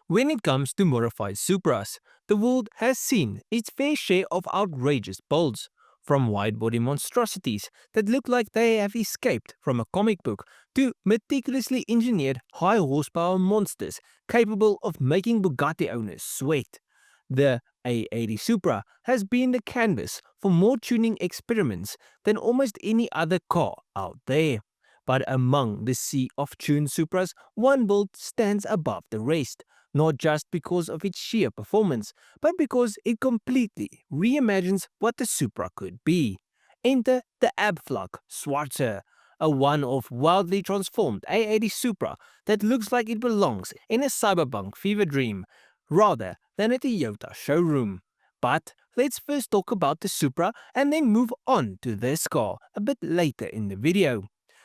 When it comes to modified Supras, the world has seen its fair share of outrageous builds, from wide-body monstrosities that look like they have escaped from a comic book to meticulously engineered high-horsepower monsters capable of making Bugatti owners sweat. The A80 Supra has been the canvas for more tuning experiments than almost any other car out there. But among the sea of tuned Supras, one build stands above the rest, not just because of its sheer performance, but because it completely reimagines what the Supra could be. Enter the Abflug Schwarzer, a one-off wildly transformed A80 Supra that looks like it belongs in a cyberpunk fever dream, rather than a Toyota showroom. But let's first talk about the Supra and then move on to this car a bit later in the video.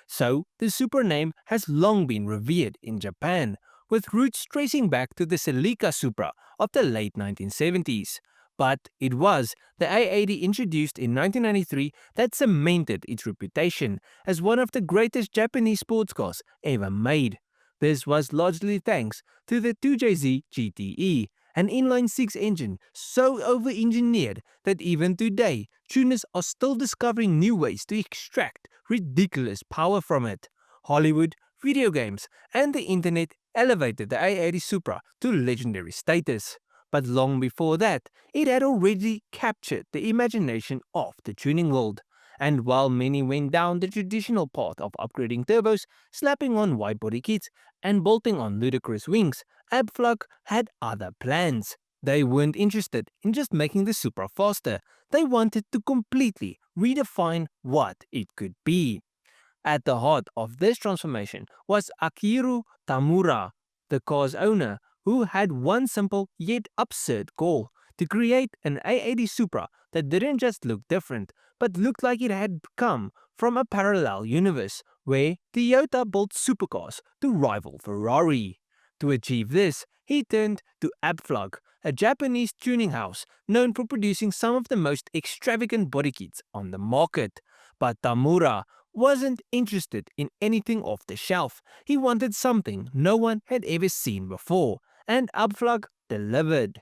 So, the Supra name has long been revered in Japan, with roots tracing back to the Celica Supra of the late 1970s. But it was the A80 introduced in 1993 that cemented its reputation as one of the greatest Japanese sports cars ever made. This was largely thanks to the 2JZ GTE, an inline-six engine so over-engineered that even today, tuners are still discovering new ways to extract ridiculous power from it. Hollywood, video games, and the internet elevated the A80 Supra to legendary status. But long before that, it had already captured the imagination of the tuning world. And while many went down the traditional path of upgrading turbos, slapping on wide-body kits, and bolting on ludicrous wings, Abflug had other plans. They weren't interested in just making the Supra faster, they wanted to completely redefine what it could be. At the heart of this transformation was Akira Tamura, the car's owner, who had one simple yet absurd goal: to create an A80 Supra that didn't just look different, but looked like it had come from a parallel universe where Toyota built supercars to rival Ferrari. To achieve this, he turned to Abflug, a Japanese tuning house known for producing some of the most extravagant body kits on the market. But Tamura wasn't interested in anything off the shelf. He wanted something no one had ever seen before, and Abflug delivered.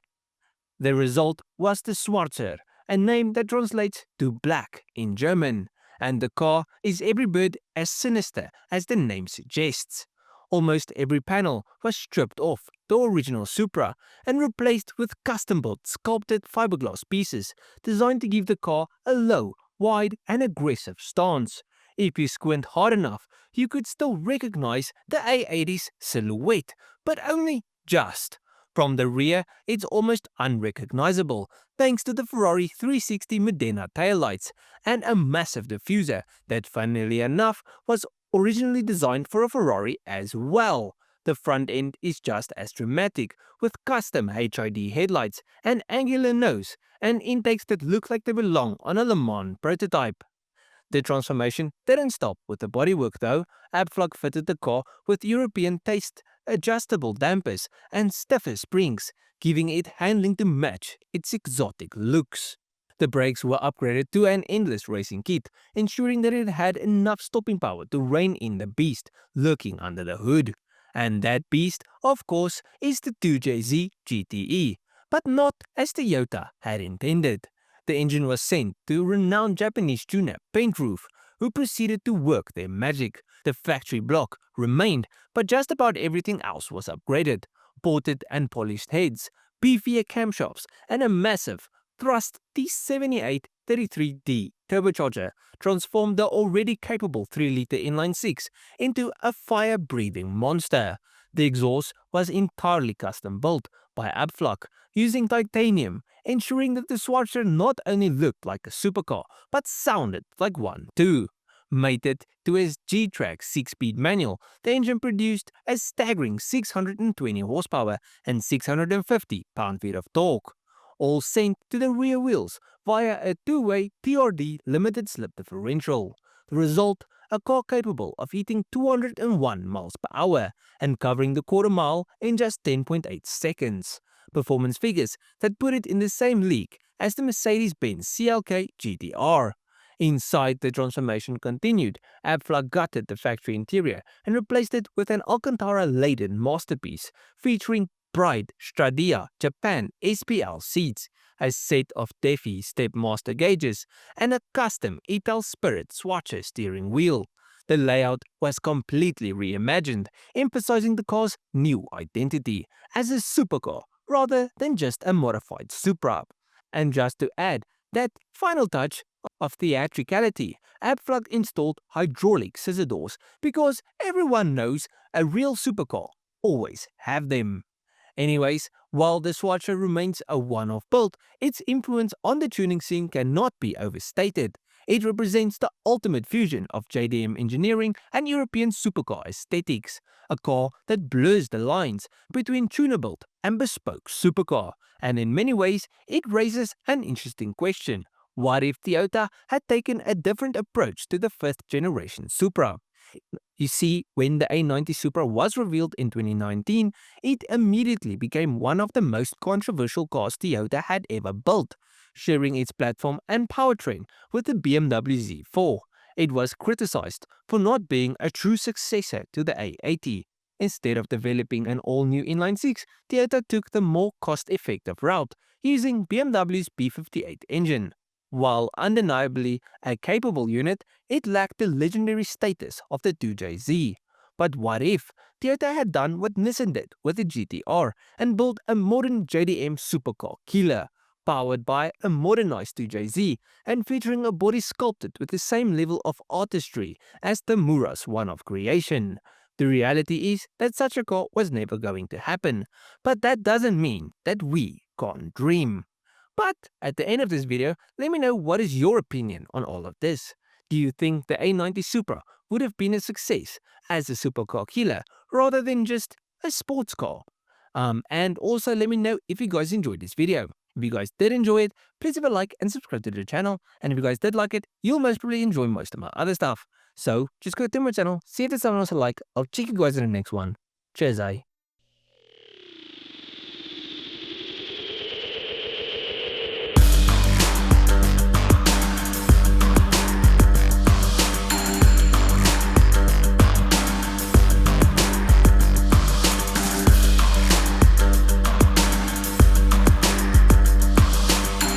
The result was the Schwarzer, a name that translates to black in German, and the car is every bit as sinister as the name suggests. Almost every panel was stripped off the original Supra and replaced with custom-built sculpted fiberglass pieces designed to give the car a low, wide and aggressive stance. If you squint hard enough, you could still recognize the A80's silhouette, but only just. From the rear, it's almost unrecognizable thanks to the Ferrari 360 Modena taillights and a massive diffuser that, funnily enough, was originally designed for a Ferrari as well. The front end is just as dramatic, with custom HID headlights, an angular nose, and intakes that look like they belong on a Le Mans prototype. The transformation didn't stop with the bodywork though. Abflug fitted the car with European taste, adjustable dampers, and stiffer springs, giving it handling to match its exotic looks. The brakes were upgraded to an endless racing kit, ensuring that it had enough stopping power to rein in the beast lurking under the hood. And that beast, of course, is the 2JZ GTE, but not as Toyota had intended. The engine was sent to renowned Japanese tuner Paintroof, who proceeded to work their magic. The factory block remained, but just about everything else was upgraded. Ported and polished heads, beefier camshafts, and a massive thrust T7833D turbocharger transformed the already capable 3-liter inline-six into a fire-breathing monster. The exhaust was entirely custom-built by Abflug using titanium, ensuring that the Schwarzer not only looked like a supercar, but sounded like one too. Mated to its G-Track 6-speed manual, the engine produced a staggering 620 horsepower and 650 pound-feet of torque, all sent to the rear wheels via a two-way TRD limited slip differential. The result, a car capable of hitting 201 miles per hour and covering the quarter mile in just 10.8 seconds. Performance figures that put it in the same league as the Mercedes-Benz CLK GTR. Inside, the transformation continued. Abflug gutted the factory interior and replaced it with an Alcantara-laden masterpiece featuring bright Stradia Japan SPL seats, a set of Defi Stepmaster gauges, and a custom Ital Spirit Swatcher steering wheel. The layout was completely reimagined, emphasizing the car's new identity as a supercar rather than just a modified Supra. And just to add that final touch of theatricality, Abflug installed hydraulic scissor doors because everyone knows a real supercar always have them. Anyways, while the Swatcher remains a one-off build, its influence on the tuning scene cannot be overstated. It represents the ultimate fusion of JDM engineering and European supercar aesthetics, a car that blurs the lines between tuner-built and bespoke supercar, and in many ways it raises an interesting question. What if Toyota had taken a different approach to the fifth generation Supra? You see, when the A90 Supra was revealed in 2019, it immediately became one of the most controversial cars Toyota had ever built, sharing its platform and powertrain with the BMW Z4. It was criticized for not being a true successor to the A80. Instead of developing an all-new inline-six, Toyota took the more cost-effective route, using BMW's B58 engine. While undeniably a capable unit, it lacked the legendary status of the 2JZ. But what if Toyota had done what Nissan did with the GTR and built a modern JDM supercar killer, powered by a modernized 2JZ and featuring a body sculpted with the same level of artistry as the Mura's one-off creation? The reality is that such a car was never going to happen, but that doesn't mean that we can't dream. But at the end of this video, let me know what is your opinion on all of this. Do you think the A90 Supra would have been a success as a supercar killer rather than just a sports car? And also let me know if you guys enjoyed this video. If you guys did enjoy it, please leave a like and subscribe to the channel. And if you guys did like it, you'll most probably enjoy most of my other stuff. So just go to my channel, see if there's someone else I like. I'll check you guys in the next one. Cheers,